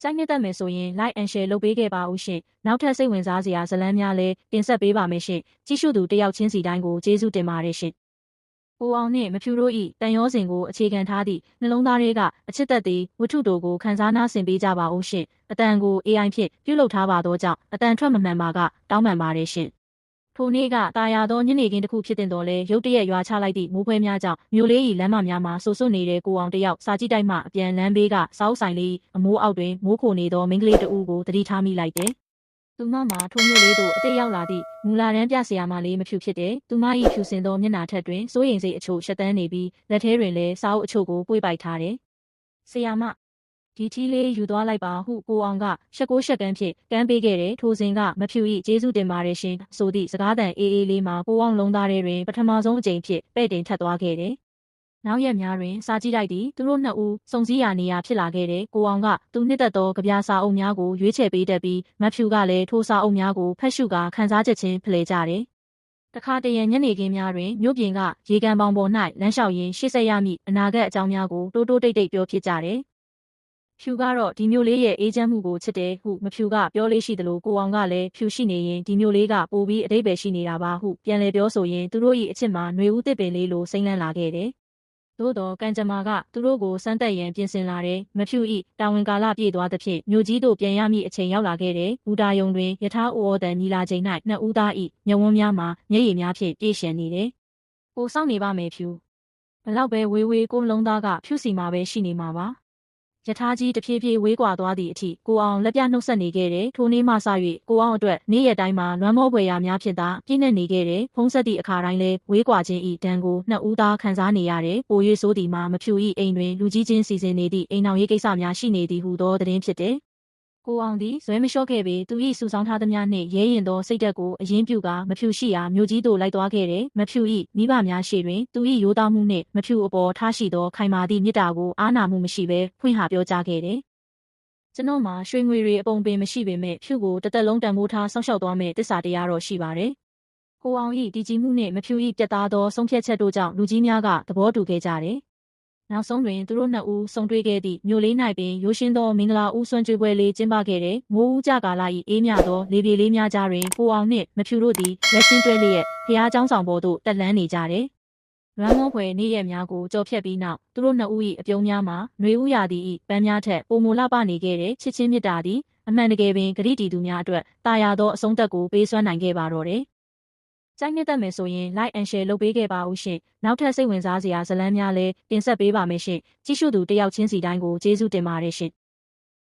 ကြိုက်နှစ်သက်မယ်ဆိုရင် like and share လုပ်ပေးခဲ့ပါဦးရှင်။နောက်ထပ်စိတ်ဝင်စားစရာဇာတ်လမ်းများလည်းတင်ဆက်ပေးပါမယ်ရှင်။ကြည့်ရှုသူတယောက်ချင်းစီတိုင်းကိုကျေးဇူးတင်ပါတယ်ရှင်။ကိုအောင်နှင့်မဖြူတို့၏တန်ရောစဉ်ကိုအခြေခံထားသည့်နှလုံးသားတွေကအချစ်သက်သည့်ဝတ္ထုတို့ကိုခန်းစားနားဆင်ပေးကြပါဦးရှင်။အတန်ကို AI ဖြင့်ပြုလုပ်ထားပါသောကြောင့်အတန်ထွက်မမှန်ပါကတောင်းပန်ပါတယ်ရှင်။ထိုနေ့ကတာယာသောညနေခင်းတစ်ခုဖြစ်တင်တော်လဲရုတ်တရက်ရွာချလိုက်သည့်မိုးဖွဲများကြောင့်မြို့လေး၏လမ်းမများမှာဆူဆွနေတဲ့ကိုအောင်တယောက်စာကြည့်တိုက်မှအပြန်လမ်းဘေးကစောက်ဆိုင်လေးအမိုးအောက်တွင်မိုးခိုနေသောမိန်းကလေးတဦးကိုသတိထားမိလိုက်တယ်။သူမမှာထိုမြို့လေးသို့အတိတ်ရောက်လာသည့်မူလာတန်းပြဆရာမလေးမဖြူဖြစ်တယ်။သူမ၏ဖြူစင်သောမျက်နှာထက်တွင်စိုးရိမ်စိတ်အချို့ရှက်တန်းနေပြီးလက်ထဲတွင်လည်းစာအုပ်အချို့ကိုပွေ့ပိုက်ထားတယ်။ဆရာမဒီထီးလေးယူသွားလိုက်ပါဟုကိုအောင်ကရှက်ကိုရှက်ကန်းဖြင့်ကမ်းပေးခဲ့တယ်ထိုစဉ်ကမဖြူ၏ကျေးဇူးတင်ပါတယ်ရှင်ဆိုသည့်စကားသံအေးအေးလေးမှာကိုအောင်လုံးသားထဲတွင်ပထမဆုံးအကြိမ်ဖြစ်ပဲ့တင်ထပ်သွားခဲ့တယ်နောက်ရက်များတွင်စာကြည့်လိုက်သည်သူတို့နှစ်ဦးစုံစည်းရာနေရာဖြစ်လာခဲ့တယ်ကိုအောင်ကသူနှစ်သက်သောကြပြစာအုပ်များကိုရွေးချယ်ပေးတတ်ပြီးမဖြူကလည်းထိုစာအုပ်များကိုဖတ်ရှုကာခန်းစားချက်ချင်းဖလှယ်ကြတယ်တခါတရံညနေခင်းများတွင်မြို့ပြင်ကရေကန်ပေါင်ပေါ်၌လမ်းလျှောက်ရင်းရှေ့ဆက်ရမည့်အနာဂတ်အကြောင်းများကိုတိုးတိုးတိတ်တိတ်ပြောဖြစ်ကြတယ်ဖြူကတော့ဒီမျိုးလေးရဲ့အေးချမ်းမှုကိုချစ်တယ်ဟုမဖြူကပြောလေးရှိသလိုကိုအောင်ကလည်းဖြူရှိနေရင်ဒီမျိုးလေးကပိုပြီးအတိတ်ပဲရှိနေတာပါဟုပြန်လည်ပြောဆိုရင်သူတို့၏အချစ်မှာຫນွေဦးတစ်ပင်လေးလိုစိမ့်လန်းလာခဲ့တယ်။သို့တော့ကံကြမ္မာကသူတို့ကိုစမ်းသပ်ရန်ပြင်ဆင်လာတယ်။မဖြူ၏တာဝန်ကာလပြည့်သွားသဖြင့်မြို့ကြီးသို့ပြန်ရမည့်အချိန်ရောက်လာခဲ့တယ်။ဘူတာယုံတွင်ယထာအိုအော်တန်ညီလာချိန်၌နှစ်ဦးသား၏မျက်ဝန်းများမှာမျက်ရည်များဖြင့်ပြည့်ရှံနေတယ်။ကိုစောင့်နေပါမယ်ဖြူ။ဘလောက်ပဲဝေးဝေးကိုလုံးသားကဖြူစီမှာပဲရှိနေမှာပါ။ယထာကြီးတဖြည်းဖြည်းဝေးကွာသွားသည့်အထိကိုအောင်လက်ပြနှုတ်ဆက်နေခဲ့တယ်ထိုနေ့မှစ၍ကိုအောင်အတွက်နေ့ရက်တိုင်းမှာလွမ်းမောဖွယ်ရာများဖြင့်သာပြည့်နေခဲ့တယ်ဖုံးဆက်သည့်အခါတိုင်းလဲဝေးကွာခြင်းဤဒဏ်ကိုနှစ်ဦးသားခံစားနေရတယ်ပို၍ဆိုသည်မှာမဖြူ၏အိမ်တွင်လူကြီးချင်းစီစဉ်နေသည့်အိမ်တော်ရေးကိစ္စများရှိနေသည်ဟုသောသတင်းဖြစ်တယ်ကိုအောင်သည်ဇွဲမလျှော့ခဲ့ပေသူ၏စုဆောင်းထားသမျှနှင့်ရဲရင်သောစိတ်ဓာတ်ကိုအရင်ပြုကာမဖြူရှိရာမြို့ကြီးသို့လိုက်သွားခဲ့တယ်မဖြူ၏မိဘများရှေ့တွင်သူ၏ရိုးသားမှုနှင့်မဖြူအပေါ်ထားရှိသောခိုင်မာသည့်မေတ္တာကိုအားနာမှုမရှိဘဲဖွင့်ဟပြောကြားခဲ့တယ်ကျွန်တော်မှာရွှေငွေတွေအပုံပင်မရှိပေမဲ့ဖြူကိုတစ်သက်လုံးတန်ဖိုးထားဆောက်ရှောက်သွားမဲ့တစ္ဆာတရားတော့ရှိပါတယ်ကိုအောင်၏တည်ကြည်မှုနှင့်မဖြူ၏ပြတ်သားသောဆုံးဖြတ်ချက်တို့ကြောင့်လူကြီးများကသဘောတူခဲ့ကြတယ်နောက်ဆုံးတွင်သူတို့နှစ်ဦးဆုံတွေ့ခဲ့သည့်မြို့လေး၌ပင်ရိုးရှင်းသောမင်္ဂလာဦးဆွမ်းကြွေးပွဲလေးကျင်းပခဲ့တယ်။မိုးဦးကြကာလ၏အေးမြသောလေပြေလေးများကြားတွင်ကိုအောင်နှင့်မဖြူတို့သည်လက်ချင်းတွဲလျက်ဖျားเจ้าဆောင်ပေါ်သို့တက်လှမ်းနေကြတယ်။ရန်မောဖွယ်နေ့ရက်များကိုကြော်ဖြတ်ပြီးနောက်သူတို့နှစ်ဦး၏အပြုံးများမှာຫນွေဦးရာသီ၏ပန်းများထက်ပိုမိုလှပနေခဲ့တဲ့ချစ်ချင်းမြတ်တာသည်အမှန်တကယ်ပင်ဂရိတီသူများအတွက်တာယာသောအဆုံးသက်ကိုပေးစွမ်းနိုင်ခဲ့ပါတော့တယ်။ကြိုက်နှစ်သက်မယ်ဆိုရင် like and share လုပ်ပေးခဲ့ပါဦးရှင်။နောက်ထပ်စိတ်ဝင်စားစရာဇာတ်လမ်းများလည်းတင်ဆက်ပေးပါမယ်ရှင်။ကြည့်ရှုသူတယောက်ချင်းစီတိုင်းကိုကျေးဇူးတင်ပါတယ်ရှင်။